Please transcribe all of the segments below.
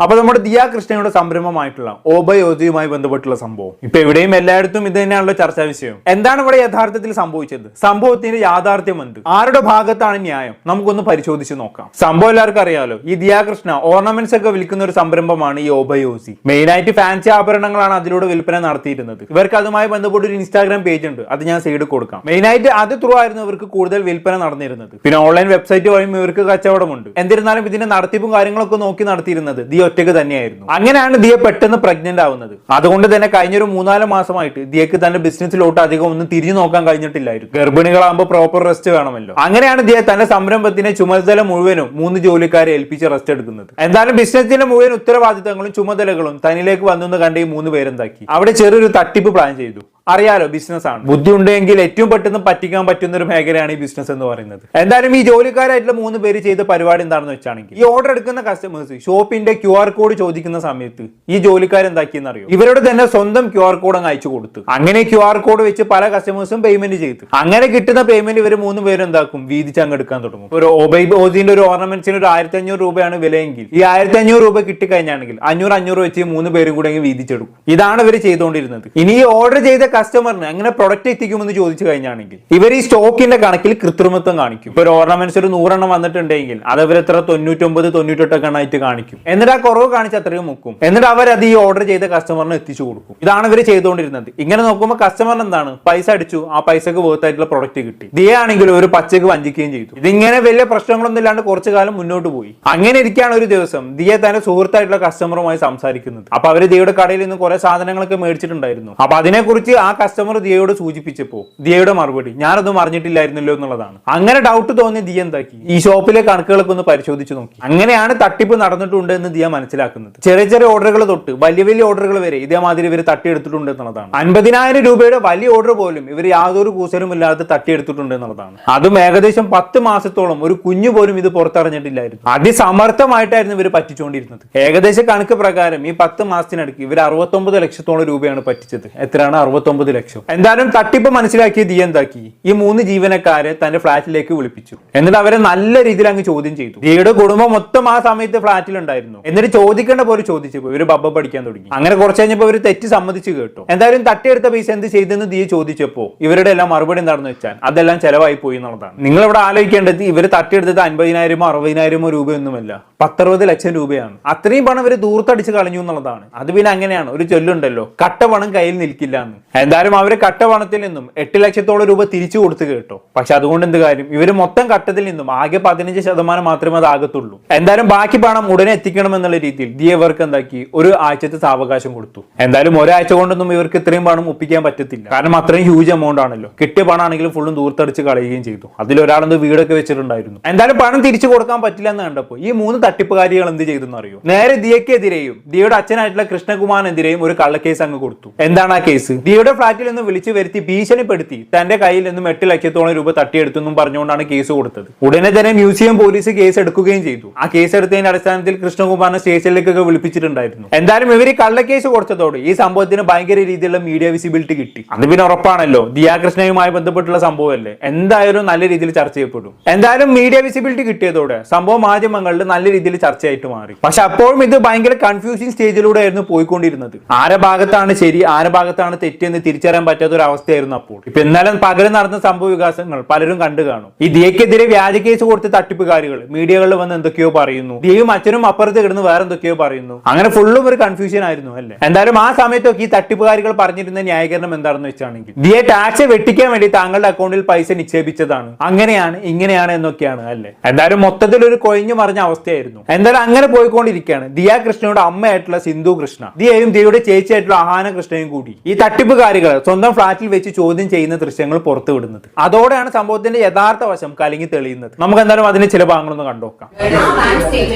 അപ്പൊ നമ്മുടെ ദിയ കൃഷ്ണയുടെ സംരംഭമായിട്ടുള്ള ഓബൈ ഓജിയുമായി ബന്ധപ്പെട്ടുള്ള സംഭവം ഇപ്പൊ എവിടെയും എല്ലായിടത്തും ഇത് തന്നെയാണല്ലോ ചർച്ചാ വിഷയം. എന്താണ് ഇവിടെ യഥാർത്ഥത്തിൽ സംഭവിച്ചത്? സംഭവത്തിന്റെ യാഥാർത്ഥ്യം എന്ത്? ആരുടെ ഭാഗത്താണ് ന്യായം? നമുക്കൊന്ന് പരിശോധിച്ച് നോക്കാം. സംഭവം എല്ലാവർക്കും അറിയാലോ, ഈ ദിയ കൃഷ്ണ ഓർണമെന്റ്സ് ഒക്കെ വിൽക്കുന്ന ഒരു സംരംഭമാണ് ഈ ഓബൈ ഓജി. മെയിൻ ആയിട്ട് ഫാൻസി ആഭരണങ്ങളാണ് അതിലൂടെ വിൽപ്പന നടത്തിയിരുന്നത്. ഇവർക്ക് അതുമായി ബന്ധപ്പെട്ട് ഒരു ഇൻസ്റ്റാഗ്രാം പേജ് ഉണ്ട്, അത് ഞാൻ സൈഡിൽ കൊടുക്കാം. മെയിൻ ആയിട്ട് അത് ത്രൂ ആയിരുന്നു ഇവർക്ക് കൂടുതൽ വിൽപ്പന നടന്നിരുന്നത്. പിന്നെ ഓൺലൈൻ വെബ്സൈറ്റ് വഴിയും ഇവർക്ക് കച്ചവടമുണ്ട്. എന്നിരുന്നാലും ഇതിന്റെ നടത്തിപ്പും കാര്യങ്ങളൊക്കെ നോക്കി നടത്തിയിരുന്നത് ദിയ ഒറ്റയ്ക്ക് തന്നെയായിരുന്നു. അങ്ങനെയാണ് ദിയ പെട്ടെന്ന് പ്രഗ്നന്റ് ആവുന്നത്. അതുകൊണ്ട് തന്നെ കഴിഞ്ഞൊരു 3-4 മാസമായിട്ട് ദിയക്ക് തന്റെ ബിസിനസ്സിലോട്ട് അധികം ഒന്നും തിരിഞ്ഞു നോക്കാൻ കഴിഞ്ഞിട്ടില്ലായിരുന്നു. ഗർഭിണികളാകുമ്പോൾ പ്രോപ്പർ റെസ്റ്റ് വേണമല്ലോ. അങ്ങനെയാണ് ദിയ തന്റെ സംരംഭത്തിന്റെ ചുമതല മുഴുവനും 3 ജോലിക്കാരെ ഏൽപ്പിച്ച് റെസ്റ്റ് എടുക്കുന്നത്. എന്തായാലും ബിസിനസിന്റെ മുഴുവൻ ഉത്തരവാദിത്തങ്ങളും ചുമതലകളും തന്നിലേക്ക് വന്നെന്ന് കണ്ട ഈ 3 പേരെന്താക്കി, അവിടെ ചെറിയൊരു തട്ടിപ്പ് പ്ലാൻ ചെയ്തു. അറിയാലോ, ബിസിനസ് ആണ്. ബുദ്ധി ഉണ്ടെങ്കിൽ ഏറ്റവും പെട്ടെന്ന് പറ്റിക്കാൻ പറ്റുന്ന ഒരു മേഖലയാണ് ഈ ബിസിനസ് എന്ന് പറയുന്നത്. എന്തായാലും ഈ ജോലിക്കാരായിട്ടുള്ള 3 പേര് ചെയ്ത പരിപാടി എന്താണെന്ന് വെച്ചാണെങ്കിൽ, ഈ ഓർഡർ എടുക്കുന്ന കസ്റ്റമേഴ്സ് ഷോപ്പിന്റെ QR കോഡ് ചോദിക്കുന്ന സമയത്ത് ഈ ജോലിക്കാർ എന്താക്കിയെന്ന് അറിയോ, ഇവരുടെ തന്നെ സ്വന്തം QR കോഡ് അങ്ങ് അയച്ചു കൊടുത്തു. അങ്ങനെ QR കോഡ് വെച്ച് പല കസ്റ്റമേഴ്സും പേയ്മെന്റ് ചെയ്തു. അങ്ങനെ കിട്ടുന്ന പേയ്മെന്റ് ഇവർ 3 പേരും എന്താക്കും, വീതിച്ച് അങ്ങ് എടുക്കാൻ തുടങ്ങും. ഒരു ഓബൈ ഓജിന്റെ ഒരു ഓർണമെന്റ്സിന് ഒരു 1500 രൂപയാണ് വിലയെങ്കിൽ ഈ 1500 രൂപ കിട്ടിക്കഴിഞ്ഞാണെങ്കിൽ 500 വെച്ച് 3 പേരും കൂടെ അങ്ങ് വീതിച്ചെടുക്കും. ഇതാണ് ഇവർ ചെയ്തുകൊണ്ടിരുന്നത്. ഇനി ഈ ഓർഡർ ചെയ്ത കസ്റ്റമറിന് അങ്ങനെ പ്രൊഡക്റ്റ് എത്തിക്കുമെന്ന് ചോദിച്ചു കഴിഞ്ഞാണെങ്കിൽ ഇവർ ഈ സ്റ്റോക്കിന്റെ കണക്കിൽ കൃത്രിമത്വം കാണിക്കും. ഇപ്പൊ ഒരു ഓർണമെന്റ്സ് ഒരു 100 എണ്ണം വന്നിട്ടുണ്ടെങ്കിൽ അത് അവർ എത്ര 99-98 എണ്ണമായിട്ട് കാണിക്കും. എന്നിട്ട് ആ കുറവ് കാണിച്ച് അത്രയും മുക്കും. എന്നിട്ട് അവരത് ഈ ഓർഡർ ചെയ്ത കസ്റ്റമറിന് എത്തിച്ചു കൊടുക്കും. ഇതാണ് ഇവർ ചെയ്തുകൊണ്ടിരുന്നത്. ഇങ്ങനെ നോക്കുമ്പോൾ കസ്റ്റമറിന് എന്താണ്, പൈസ അടിച്ചു, ആ പൈസക്ക് വേർത്തായിട്ടുള്ള പ്രൊഡക്റ്റ് കിട്ടി. ദിയ ആണെങ്കിൽ ഒരു പച്ചക്ക് വഞ്ചിക്കുകയും ചെയ്തു. ഇതിങ്ങനെ വലിയ പ്രശ്നങ്ങളൊന്നും ഇല്ലാണ്ട് കുറച്ചു കാലം മുന്നോട്ട് പോയി. അങ്ങനെ ഇരിക്കുകയാണ് ഒരു ദിവസം ദിയ തന്റെ സുഹൃത്തായിട്ടുള്ള കസ്റ്റമറുമായി സംസാരിക്കുന്നത്. അപ്പൊ അവര് ദിയയുടെ കടയിൽ നിന്ന് കുറെ സാധനങ്ങളൊക്കെ മേടിച്ചിട്ടുണ്ടായിരുന്നു. അപ്പൊ അതിനെക്കുറിച്ച് ആ കസ്റ്റമർ ദിയയോട് സൂചിപ്പിച്ചപ്പോ ദിയയുടെ മറുപടി, ഞാനതൊന്നും അറിഞ്ഞിട്ടില്ലായിരുന്നല്ലോ എന്നുള്ളതാണ്. അങ്ങനെ ഡൗട്ട് തോന്നി ദിയ എന്താക്കി, ഈ ഷോപ്പിലെ കണക്കുകളൊക്കെ ഒന്ന് പരിശോധിച്ച് നോക്കി. അങ്ങനെയാണ് തട്ടിപ്പ് നടന്നിട്ടുണ്ട് എന്ന് ദിയ മനസ്സിലാക്കുന്നത്. ചെറിയ ചെറിയ ഓർഡറുകൾ തൊട്ട് വലിയ വലിയ ഓർഡറുകൾ വരെ ഇതേമാതിരി ഇവർ തട്ടിയെടുത്തിട്ടുണ്ട് എന്നുള്ളതാണ്. 50,000 രൂപയുടെ വലിയ ഓർഡർ പോലും ഇവർ യാതൊരു കൂസലും ഇല്ലാതെ തട്ടിയെടുത്തിട്ടുണ്ട് എന്നുള്ളതാണ്. അതും ഏകദേശം 10 മാസത്തോളം ഒരു കുഞ്ഞു പോലും ഇത് പുറത്തറിഞ്ഞിട്ടില്ലായിരുന്നു. അതിസമർത്ഥമായിട്ടായിരുന്നു ഇവർ പറ്റിച്ചുകൊണ്ടിരുന്നത്. ഏകദേശം കണക്ക് പ്രകാരം ഈ 10 മാസത്തിനിടയ്ക്ക് ഇവർ 69 ലക്ഷത്തോളം രൂപയാണ് പറ്റിച്ചത്. എത്രയാണ്? 69 ലക്ഷം. എന്തായാലും തട്ടിപ്പ് മനസ്സിലാക്കിയ ദിയ എന്താക്കി, ഈ 3 ജീവനക്കാരെ തന്റെ ഫ്ളാറ്റിലേക്ക് വിളിപ്പിച്ചു. എന്നിട്ട് അവരെ നല്ല രീതിയിൽ അങ്ങ് ചോദ്യം ചെയ്തു. ദിയയുടെ കുടുംബം മൊത്തം ആ സമയത്ത് ഫ്ളാറ്റിൽ ഉണ്ടായിരുന്നു. എന്നിട്ട് ചോദിക്കേണ്ട പോലെ ചോദിച്ചപ്പോൾ ഇവര് ബബ്ബ പഠിക്കാൻ തുടങ്ങി. അങ്ങനെ കുറച്ച് കഴിഞ്ഞപ്പോൾ ഇവര് തെറ്റ് സമ്മതിച്ചു കേട്ടോ. എന്തായാലും തട്ടിയെടുത്ത പൈസ എന്ത് ചെയ്തെന്ന് ദിയ ചോദിച്ചപ്പോ ഇവരുടെ എല്ലാം മറുപടി എന്താണെന്ന് വെച്ചാൽ അതെല്ലാം ചെലവായി പോയി എന്നുള്ളതാണ്. നിങ്ങൾ ഇവിടെ ആലോചിക്കേണ്ടത്, ഇവര് തട്ടിയെടുത്തത് 50,000-ഓ 60,000-ഓ രൂപയൊന്നുമല്ല, 10-60 ലക്ഷം രൂപയാണ്. അത്രയും പണം ഇവര് ദൂർത്തടിച്ച് കളഞ്ഞു എന്നുള്ളതാണ്. അത് പിന്നെ അങ്ങനെയാണ്, ഒരു ചൊല്ലുണ്ടല്ലോ, കട്ട പണം കയ്യിൽ നിൽക്കില്ല എന്ന്. എന്തായാലും അവര് കട്ട പണത്തിൽ നിന്നും 8 ലക്ഷത്തോളം രൂപ തിരിച്ചു കൊടുത്തു കേട്ടോ. പക്ഷെ അതുകൊണ്ട് എന്ത് കാര്യം, ഇവര് മൊത്തം കട്ടത്തിൽ നിന്നും ആകെ 15% മാത്രമേ അത് ആകത്തുള്ളൂ. എന്തായാലും ബാക്കി പണം ഉടനെ എത്തിക്കണം എന്നുള്ള രീതിയിൽ ദിയ ഇവർക്ക് എന്താക്കി, ഒരു ആഴ്ചത്തെ സാവകാശം കൊടുത്തു. എന്തായാലും ഒരാഴ്ച കൊണ്ടൊന്നും ഇവർക്ക് ഇത്രയും പണം ഒപ്പിക്കാൻ പറ്റത്തില്ല. കാരണം അത്രയും ഹ്യൂജ് എമൗണ്ട് ആണല്ലോ. കിട്ടിയ പണം ആണെങ്കിലും ഫുള്ളും ദൂർത്തടിച്ച് കളയുകയും ചെയ്തു. അതിലൊരാളെന്ത് വീടൊക്കെ വെച്ചിട്ടുണ്ടായിരുന്നു. എന്തായാലും പണം തിരിച്ചു കൊടുക്കാൻ പറ്റില്ല എന്ന് കണ്ടപ്പോൾ ഈ 3 തട്ടിപ്പുകാരികൾ എന്ത് ചെയ്തെന്ന് അറിയോ, നേരെ ദിയക്കെതിരെയും ദിയയുടെ അച്ഛനായിട്ടുള്ള കൃഷ്ണകുമാറിനെതിരെയും ഒരു കള്ളക്കേസ് അങ്ങ് കൊടുത്തു. എന്താണ് ആ കേസ്? ദിയയുടെ ഫ്ളാറ്റിൽ നിന്ന് വിളിച്ചു വരുത്തി ഭീഷണിപ്പെടുത്തി തന്റെ കയ്യിൽ നിന്നും 8 ലക്ഷത്തോളം രൂപ തട്ടിയെടുത്തെന്നും പറഞ്ഞുകൊണ്ടാണ് കേസ് കൊടുത്തത്. ഉടനെ തന്നെ മ്യൂസിയം പോലീസ് കേസ് എടുക്കുകയും ചെയ്തു. ആ കേസ് എടുത്തതിന്റെ അടിസ്ഥാനത്തിൽ കൃഷ്ണകുമാറിനെ സ്റ്റേഷനിലേക്കൊക്കെ വിളിപ്പിച്ചിട്ടുണ്ടായിരുന്നു. എന്തായാലും ഇവർ കള്ളക്കേസ് കൊടുത്തതോടെ ഈ സംഭവത്തിന് ഭയങ്കര രീതിയിലുള്ള മീഡിയ വിസിബിലിറ്റി കിട്ടി. അത് പിന്നെ ഉറപ്പാണല്ലോ, ദിയ കൃഷ്ണയുമായി ബന്ധപ്പെട്ടുള്ള സംഭവമല്ലേ, എന്തായാലും നല്ല രീതിയിൽ ചർച്ച ചെയ്യപ്പെടും. എന്തായാലും മീഡിയ വിസിബിലിറ്റി കിട്ടിയതോടെ സംഭവം മാധ്യമങ്ങളിൽ നല്ല രീതിയിൽ ചർച്ചയായിട്ട് മാറി. പക്ഷെ അപ്പോഴും ഇത് ഭയങ്കര കൺഫ്യൂസിംഗ് സ്റ്റേജിലൂടെ ആയിരുന്നു പോയിക്കൊണ്ടിരുന്നത്. ആരുടെ ഭാഗത്താണ് ശരി, ആരുടെ ഭാഗത്താണ് തെറ്റെന്ന് തിരിച്ചറിയാൻ പറ്റാത്ത ഒരു അവസ്ഥയായിരുന്നു അപ്പോൾ. ഇപ്പൊ ഇന്നലെ പകരം നടന്ന സംഭവ വികാസങ്ങൾ പലരും കണ്ടു കാണും. ഈ ദിയക്കെതിരെ വ്യാജ കേസ് കൊടുത്ത തട്ടിപ്പുകാരികൾ മീഡിയകളിൽ വന്ന് എന്തൊക്കെയോ പറയുന്നു, ദിയയും അച്ഛനും അപ്പുറത്ത് കിടന്ന് വേറെ എന്തൊക്കെയോ പറയുന്നു. അങ്ങനെ ഫുള്ളും ഒരു കൺഫ്യൂഷൻ ആയിരുന്നു അല്ലേ. എന്തായാലും ആ സമയത്തൊക്കെ ഈ തട്ടിപ്പുകാരികൾ പറഞ്ഞിരുന്ന ന്യായീകരണം എന്താണെന്ന് വെച്ചാണെങ്കിൽ, ദിയ ടാക്സ് വെട്ടിക്കാൻ വേണ്ടി താങ്കളുടെ അക്കൗണ്ടിൽ പൈസ നിക്ഷേപിച്ചതാണ്, അങ്ങനെയാണ് ഇങ്ങനെയാണ് എന്നൊക്കെയാണ് അല്ലേ. എന്തായാലും മൊത്തത്തിൽ ഒരു കൊഴിഞ്ഞു മറിഞ്ഞ അവസ്ഥയായിരുന്നു. എന്തായാലും അങ്ങനെ പോയിക്കൊണ്ടിരിക്കുകയാണ് ദിയ കൃഷ്ണയുടെ അമ്മയായിട്ടുള്ള സിന്ധു കൃഷ്ണ, ദിയയും ദിയയുടെ ചേച്ചിയായിട്ടുള്ള അഹാന കൃഷ്ണയും കൂടി ഈ തട്ടിപ്പുകാരികൾ സ്വന്തം ഫ്ളാറ്റിൽ വെച്ച് ചോദ്യം ചെയ്യുന്ന ദൃശ്യങ്ങൾ പുറത്തു വിടുന്നത്. അതോടെയാണ് സംഭവത്തിന്റെ യഥാർത്ഥ വശം കലങ്ങി തെളിയുന്നത്. നമുക്ക് എന്തായാലും അതിന്റെ ചില ഭാഗങ്ങളൊന്ന് കണ്ടുനോക്കാം.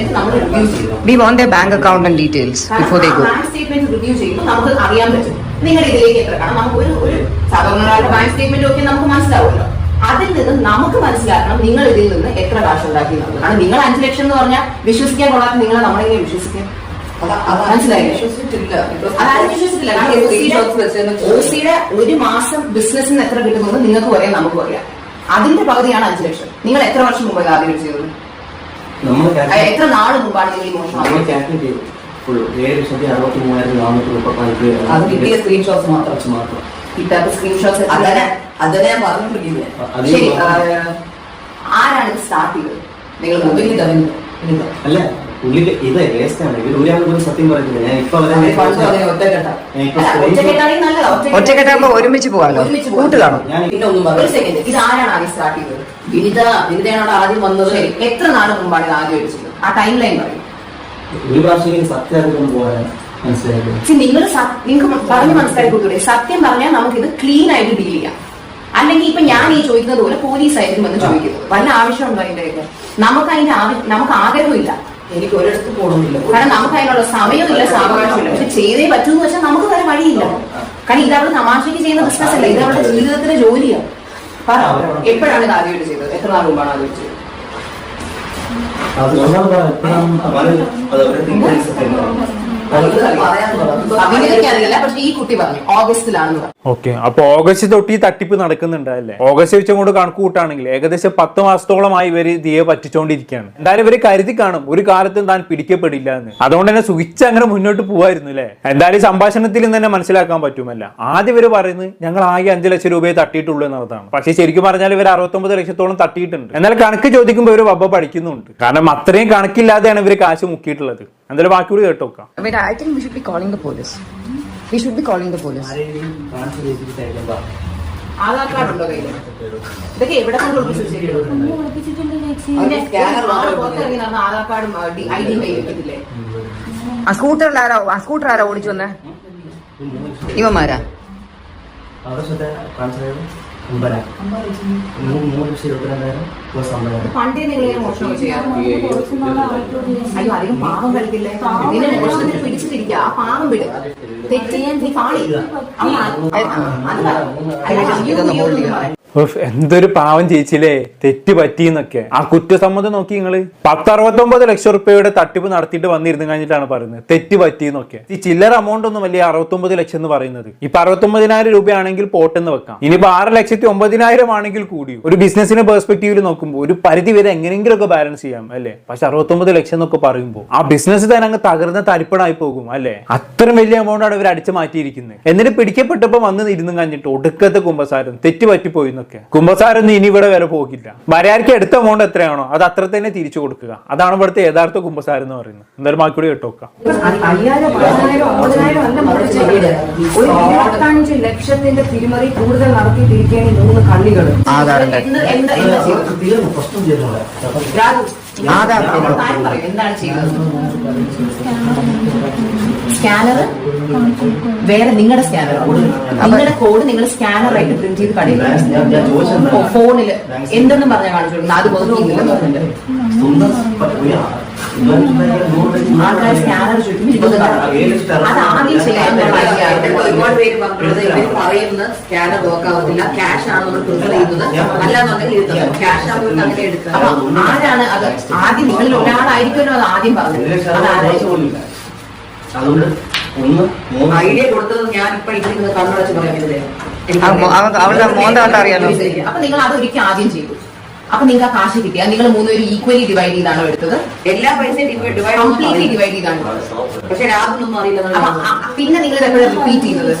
We want their bank account and details before they go. Bank statement review ചെയ്യുമ്പോൾ നമുക്ക് അറിയാൻ പറ്റും നിങ്ങളുടെ ഇതിലേക്ക് എത്ര കാണാം. നമുക്ക് ഒരു സാധാരണ ഒരാളുടെ ബാങ്ക് സ്റ്റേറ്റ്മെന്റ് ഒക്കെ നമുക്ക് മനസ്സിലാവുമല്ലോ. അതിൽ നിന്ന് നമുക്ക് മനസ്സിലാക്കണം നിങ്ങൾ ഇതിൽ നിന്ന് എത്ര കാശ് ഉണ്ടാക്കി എന്നുള്ളതാണ്. നിങ്ങൾ 5 ലക്ഷം എന്ന് പറഞ്ഞാൽ വിശ്വസിക്കാൻ കൊള്ളാത്ത നിങ്ങളെ നമ്മളെങ്ങനെ വിശ്വസിക്കാം? മനസ്സിലായില്ലേ? അതായത് വിശ്വസിച്ചില്ല. ഓസിയുടെ ഒരു മാസം ബിസിനസ്സിന് എത്ര കിട്ടുന്നത് നിങ്ങൾക്ക് പറയാം, നമുക്കും അറിയാം. അതിന്റെ പകുതിയാണ് 5 ലക്ഷം. നിങ്ങൾ എത്ര വർഷം മുമ്പ് ആദ്യം ചെയ്തത്? എത്ര നാള് മുമ്പാണ് നിങ്ങൾ ഈ മോഷണം? ഫുൾ 7,63,434 അത് കിട്ടിയ സ്ക്രീൻഷോട്ട്സ് മാത്രം കിട്ടാത്ത സ്ക്രീൻഷോട്ട്സ് അത് ഞാൻ പറഞ്ഞിട്ടില്ലേ. ശരി, ആരാണ് ഇത് സ്റ്റാർട്ട് ചെയ്തത്? നിങ്ങൾ അല്ല പുള്ളിക്ക് ഇത് വേസ്റ്റാണ്. ഇവർ ഒരാൾ പോലും സത്യം പറയുന്നില്ല. ഞാൻ ഇപ്പൊ ഒറ്റക്കെട്ടാകുമ്പോ ഒരുമിച്ച് പോകാലോ, കൂട്ടുകാണോ? പിന്നെ ഒന്നും ഒരു സെക്കൻഡ്, ഇത് ആരാണ് ആദ്യം സ്റ്റാർട്ട് ചെയ്തത്? വിനിതയാണ് ആദ്യം വന്നത്. എത്ര നാൾ മുമ്പാണ് ഇത് ആദ്യം അടിച്ചത്? ആ ടൈം ലൈൻ പറയും. ഒരു പ്രാവശ്യം സത്യം പോകാൻ മനസ്സിലായത്. നിങ്ങൾക്ക് പറഞ്ഞ് മനസ്സിലാക്കി കൊടുത്തൂടെ? സത്യം പറഞ്ഞാൽ നമുക്ക് ഇത് ക്ലീൻ ആയിട്ട് ഡീൽ ചെയ്യാം. അല്ലെങ്കിൽ ഇപ്പൊ ഞാൻ ഈ ചോദിക്കുന്നത് പോലെ പോലീസ് ആയിരിക്കും എന്ന് ചോദിക്കുന്നത്. വല്ല ആവശ്യമുണ്ടോ അതിന്റെ? നമുക്ക് ആഗ്രഹമില്ല. എനിക്ക് ഒരിടത്ത് പോകണമെന്നില്ല. കാരണം നമുക്ക് അതിനുള്ള സമയമില്ല, സാവകാശമില്ല. പക്ഷെ ചെയ്തേ പറ്റൂന്ന് വെച്ചാൽ നമുക്ക് വേറെ വഴിയില്ല. കാരണം ഇത് അവള് തമാശയ്ക്ക് ചെയ്യുന്ന ബിസിനസ് അല്ല, ഇത് അവളുടെ ജീവിതത്തിലെ ജോലിയാണ്. പറ, എപ്പോഴാണ് ഇത് ആദ്യമായിട്ട് ചെയ്തത്? എത്ര നാൾ മുമ്പാണ് ആദ്യമായിട്ട് ചെയ്തത്? അറിയില്ല, പക്ഷെ ഈ കുട്ടി പറഞ്ഞു ഓഗസ്റ്റിലാണെന്ന് പറഞ്ഞു. ഓക്കെ, അപ്പൊ ഓഗസ്റ്റ് തൊട്ട് ഈ തട്ടിപ്പ് നടക്കുന്നുണ്ട് അല്ലേ? ഓഗസ്റ്റ് വെച്ചും കൊണ്ട് കണക്ക് കൂട്ടാണെങ്കിൽ ഏകദേശം 10 മാസത്തോളമായി ഇവര് ദിയെ പറ്റിച്ചോണ്ടിരിക്കുകയാണ്. എന്തായാലും ഇവര് കരുതി കാണും ഒരു കാലത്തും താൻ പിടിക്കപ്പെടില്ല എന്ന്. അതുകൊണ്ട് തന്നെ സുഖിച്ച് അങ്ങനെ മുന്നോട്ട് പോവായിരുന്നു അല്ലേ? എന്തായാലും സംഭാഷണത്തിൽ നിന്ന് തന്നെ മനസ്സിലാക്കാൻ പറ്റുമല്ല. ആദ്യം ഇവര് പറയുന്നത് ഞങ്ങൾ ആകെ 5 ലക്ഷം രൂപയെ തട്ടിയിട്ടുള്ളൂ എന്നതാണ്. പക്ഷെ ശരിക്കും പറഞ്ഞാൽ ഇവർ 69 ലക്ഷത്തോളം തട്ടിയിട്ടുണ്ട്. എന്നാൽ കണക്ക് ചോദിക്കുമ്പോൾ ഇവര് വബ്ബ പഠിക്കുന്നുണ്ട്. കാരണം അത്രയും കണക്കില്ലാതെയാണ് ഇവര് കാശ് മുക്കിയിട്ടുള്ളത്. എന്തായാലും ബാക്കി കൂടി കേട്ടോക്കാം. I think we should be calling the police. We should be calling the police. Aadhaar card ഉണ്ടോ കയ്യിൽ? ഇതൊക്കെ എവിടെ കൊണ്ട് ആധാർ കാർഡും ID കയ്യിൽ വെക്കത്തില്ലേ? ആ സ്കൂട്ടർ ആരാ ഓടിച്ചു വന്നേ? ഇവന്മാരാ? പണ്ടേ നിങ്ങൾ മോഷണം ചെയ്യാം. അയ്യോ, അധികം പാവം കളിക്കില്ലേ? നിന്നെ മോഷണത്തിന് പിടിച്ചിട്ടിരിക്കുക. ആ പാവം വിടുക. തെറ്റിയാൻ നീ പാളി. എന്തൊരു പാവം ചേച്ചില്ലേ, തെറ്റ് പറ്റിന്നൊക്കെ. ആ കുറ്റസമ്മതം നോക്കി നിങ്ങള്. 10-69 ലക്ഷം റുപ്യയുടെ തട്ടിപ്പ് നടത്തിയിട്ട് വന്നിരുന്നു കഴിഞ്ഞിട്ടാണ് പറയുന്നത് തെറ്റ് പറ്റിന്നൊക്കെ. ഈ ചില്ലറ എമൗണ്ട് ഒന്നും വലിയ 69 ലക്ഷം എന്ന് പറയുന്നത്. ഇപ്പൊ 69,000 രൂപയാണെങ്കിൽ പോട്ടെന്ന് വെക്കാം. ഇനിയിപ്പോ 6,09,000 ആണെങ്കിൽ കൂടി ഒരു ബിസിനസിന്റെ പെർസ്പെക്ടീവിൽ നോക്കുമ്പോൾ ഒരു പരിധി വരെ എങ്ങനെയെങ്കിലും ഒക്കെ ബാലൻസ് ചെയ്യാം അല്ലെ? പക്ഷെ 69 ലക്ഷം എന്നൊക്കെ പറയുമ്പോൾ ആ ബിസിനസ് തന്നെ അങ്ങ് തകർന്ന തരിപ്പണായി പോകും അല്ലെ? അത്രയും വലിയ എമൗണ്ട് ആണ് ഇവർ അടിച്ചു മാറ്റിയിരിക്കുന്നത്. എന്നിട്ട് പിടിക്കപ്പെട്ടപ്പോ വന്ന് ഇരുന്നും കഴിഞ്ഞിട്ട് ഒടുക്കത്തെ കുമ്പസാരം തെറ്റ് പറ്റിപ്പോയി. കുമ്പസാരൊന്നും ഇനി ഇവിടെ വില പോകില്ല. മര്യാദയ്ക്ക് എടുത്ത എമൗണ്ട് എത്രയാണോ അത് അത്ര തന്നെ തിരിച്ചു കൊടുക്കുക. അതാണ് ഇവിടുത്തെ യഥാർത്ഥ കുമ്പസാരം എന്ന് പറയുന്നത്. എന്തായാലും ബാക്കി കൂടി കേട്ടോക്കാം. 5 ലക്ഷത്തിന്റെ തിരിമറി കൂടുതൽ നടത്തിയിട്ടിരിക്കുകയാണ് 3 കള്ളികൾ. എന്താണ് ചെയ്തത്? സ്കാനർ വേറെ നിങ്ങളുടെ സ്കാനർ, നിങ്ങളുടെ കോഡ് നിങ്ങൾ സ്കാനറായിട്ട് പ്രിന്റ് ചെയ്ത് കടയില്ല. ഫോണില് എന്തെന്നും പറഞ്ഞാൽ കാണിച്ചു കൊടുക്കുന്നത്. അത് ബോധിക്കുന്നില്ലെന്ന് പറഞ്ഞിട്ട് ആൾക്കാർ സ്കാനർ ചുറ്റും അത് ആദ്യം ചെയ്യാൻ ഒരുപാട് പേര് പറഞ്ഞത് ഇവർ പറയുന്ന സ്കാനർ നോക്കാവത്തില്ല, ക്യാഷ് ആണ് നമ്മൾ പ്രിഫർ ചെയ്യുന്നത്, അല്ലാന്നുണ്ടെങ്കിൽ ക്യാഷ് ആവുമ്പോൾ അങ്ങനെ എടുക്കുക. അപ്പൊ ആരാണ് അത് ആദ്യം? നിങ്ങളിൽ ഒരാളായിരിക്കുമല്ലോ അത് ആദ്യം പറഞ്ഞത്. ഐഡിയ കൊടുത്തത് ഞാൻ ഇപ്പൊ ഇരിക്കുന്നത് കണ്ണടച്ച് പറയുന്നത്. അപ്പൊ നിങ്ങൾ അതൊരിക്കൽ ആദ്യം ചെയ്തു. അപ്പൊ നിങ്ങൾക്ക് ആ കാശ് കിട്ടിയാൽ നിങ്ങൾ 3 പേരും ഈക്വലി ഡിവൈഡ് ചെയ്താണോ എടുത്തത്? എല്ലാ പൈസയും കംപ്ലീറ്റ്ലി ഡിവൈഡ് ചെയ്താണ്. പക്ഷെ രാത്രിയൊന്നും അറിയില്ല. പിന്നെ നിങ്ങൾ എപ്പോഴും റിപ്പീറ്റ് ചെയ്യുന്നത്?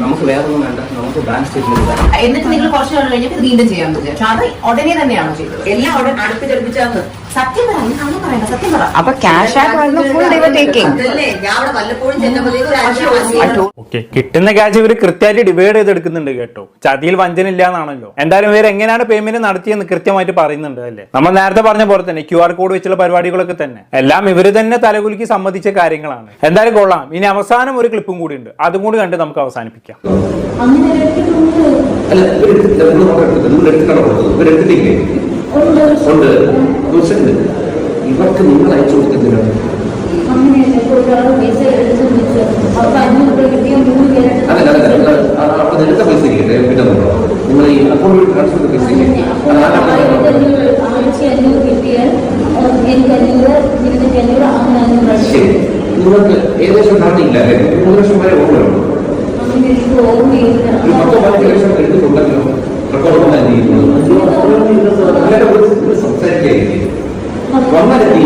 നമുക്ക് വേറെ ഒന്നും വേണ്ട, നമുക്ക് ബാങ്ക് സ്റ്റേറ്റ്മെന്റ്. എന്നിട്ട് നിങ്ങൾ കുറച്ച് നാൾ കഴിഞ്ഞിട്ട് വീണ്ടും ചെയ്യാൻ പറ്റും. പക്ഷെ അത് ഉടനെ തന്നെയാണോ ചെയ്തത്? എല്ലാം അടുപ്പിച്ചടുപ്പിച്ചാന്ന്. സത്യം പറ, പറയണ്ട, സത്യം പറ. അപ്പൊ ക്യാഷ് ഞാൻ അവിടെ വല്ലപ്പോഴും ചെന്നപ്പോഴേക്കും ഓക്കെ, കിട്ടുന്ന ക്യാഷ് ഇവര് കൃത്യമായിട്ട് ഡിവൈഡ് ചെയ്തെടുക്കുന്നുണ്ട് കേട്ടോ. ചതിയിൽ വഞ്ചന ഇല്ല എന്നാണല്ലോ. എന്തായാലും ഇവർ എങ്ങനെയാണ് പേയ്മെന്റ് നടത്തിയെന്ന് കൃത്യമായിട്ട് പറയുന്നുണ്ട് അല്ലേ? നമ്മൾ നേരത്തെ പറഞ്ഞ പോലെ തന്നെ QR കോഡ് വെച്ചുള്ള പരിപാടികളൊക്കെ തന്നെ എല്ലാം ഇവര് തന്നെ തലകുലുക്കി സമ്മതിച്ച കാര്യങ്ങളാണ്. എന്തായാലും കൊള്ളാം. ഇനി അവസാനം ഒരു ക്ലിപ്പും കൂടി ഉണ്ട്, അതും കൂടി കണ്ട് നമുക്ക് അവസാനിപ്പിക്കാം. ഇവർക്ക് നിങ്ങൾ അയച്ചു കൊടുക്കുന്നതിനാണ് അപ്പൊ എടുത്ത പൈസ ഇരിക്കട്ടെ. പിന്നെ നിങ്ങൾ ഈ അക്കൗണ്ടിൽ ട്രാൻസ്ഫർ പൈസ ശരി. നിങ്ങൾക്ക് ഏകദേശം നാട്ടില്ല അല്ലേ? 3 ലക്ഷം വരെ ഓർമ്മയുണ്ട്. 10 ലക്ഷം എടുത്തിട്ടുണ്ടല്ലോ. റെക്കോർഡ് സംസാരിക്കുകയായിരിക്കും. വന്നാലെത്തി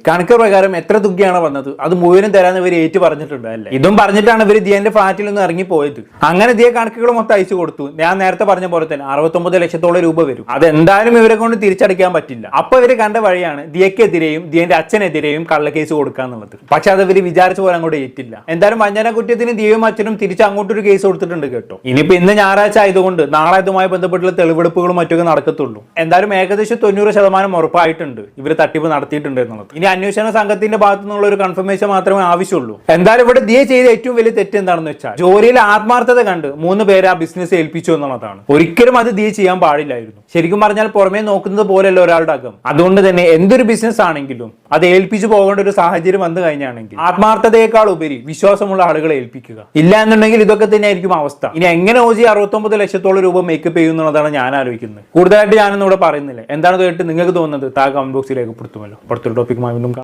കണക്ക് പ്രകാരം എത്ര തുകയാണ് വന്നത് അത് മുഴുവനും തരാന്ന് ഇവർ ഏറ്റു പറഞ്ഞിട്ടുണ്ട് അല്ലേ. ഇതും പറഞ്ഞിട്ടാണ് ഇവർ ദിയന്റെ ഫ്ലാറ്റിൽ നിന്ന് ഇറങ്ങിപ്പോയത്. അങ്ങനെ ദിയ കണക്കുകൾ മൊത്തം അയച്ചു കൊടുത്തു. ഞാൻ നേരത്തെ പറഞ്ഞ പോലെ തന്നെ 69 ലക്ഷത്തോളം രൂപ വരും. അതെന്തായാലും ഇവരെ കൊണ്ട് തിരിച്ചടയ്ക്കാൻ പറ്റില്ല. അപ്പൊ ഇവര് കണ്ട വഴിയാണ് ദിയക്കെതിരെയും ദിയന്റെ അച്ഛനെതിരെയും കള്ളക്കേസ് കൊടുക്കാന്നുള്ളത്. പക്ഷെ അത് ഇവര് വിചാരിച്ച പോലെ അങ്ങോട്ട് ഏറ്റില്ല. എന്തായാലും വഞ്ചന കുറ്റത്തിന് ദിയയും അച്ഛനും തിരിച്ച് അങ്ങോട്ടൊരു കേസ് കൊടുത്തിട്ടുണ്ട് കേട്ടോ. ഇനിയിപ്പോ ഇന്ന് ഞായറാഴ്ച ആയതുകൊണ്ട് നാളെ ഇതുമായി ബന്ധപ്പെട്ടുള്ള തെളിവെടുപ്പുകളും മറ്റൊക്കെ നടക്കത്തുള്ളൂ. എന്തായാലും ഏകദേശം 90% ഉറപ്പായിട്ടുണ്ട് ഇവര് തട്ടിപ്പ് നടത്തിയിട്ടുണ്ട് എന്നുള്ളത്. ഇനി അന്വേഷണ സംഘത്തിന്റെ ഭാഗത്തു നിന്നുള്ള ഒരു കൺഫർമേഷൻ മാത്രമേ ആവശ്യമുള്ളൂ. എന്തായാലും ഇവിടെ ദിയ ചെയ്ത ഏറ്റവും വലിയ തെറ്റ് എന്താണെന്ന് വെച്ചാൽ ജോലിയിൽ ആത്മാർത്ഥത കണ്ട് 3 പേര് ആ ബിസിനസ് ഏൽപ്പിച്ചു എന്നുള്ളതാണ്. ഒരിക്കലും അത് ദിയ ചെയ്യാൻ പാടില്ലായിരുന്നു. ശരിക്കും പറഞ്ഞാൽ പുറമേ നോക്കുന്നത് പോലെയല്ല ഒരാളുടെ അകം. അതുകൊണ്ട് തന്നെ എന്തൊരു ബിസിനസ് ആണെങ്കിലും അത് ഏൽപ്പിച്ചു പോകേണ്ട ഒരു സാഹചര്യം വന്നു കഴിഞ്ഞാണെങ്കിൽ ആത്മാർത്ഥതയേക്കാൾ ഉപരി വിശ്വാസമുള്ള ആളുകളെ ഏൽപ്പിക്കുക. ഇല്ല എന്നുണ്ടെങ്കിൽ ഇതൊക്കെ തന്നെ ആയിരിക്കും അവസ്ഥ. ഇനി എങ്ങനെ OG 69 ലക്ഷത്തോളം രൂപ മേക്കപ്പ് ചെയ്യുന്നതാണ് ഞാൻ ആലോചിക്കുന്നത്. കൂടുതലായിട്ട് ഞാനൊന്നും ഇവിടെ പറയുന്നില്ല. എന്താണ് കേട്ട് നിങ്ങൾക്ക് തോന്നുന്നത് താഴെ കമന്റ് ബോക്സിൽ രേഖപ്പെടുത്തുമല്ലോ. അടുത്തൊരു ടോപ്പിക്കുമായി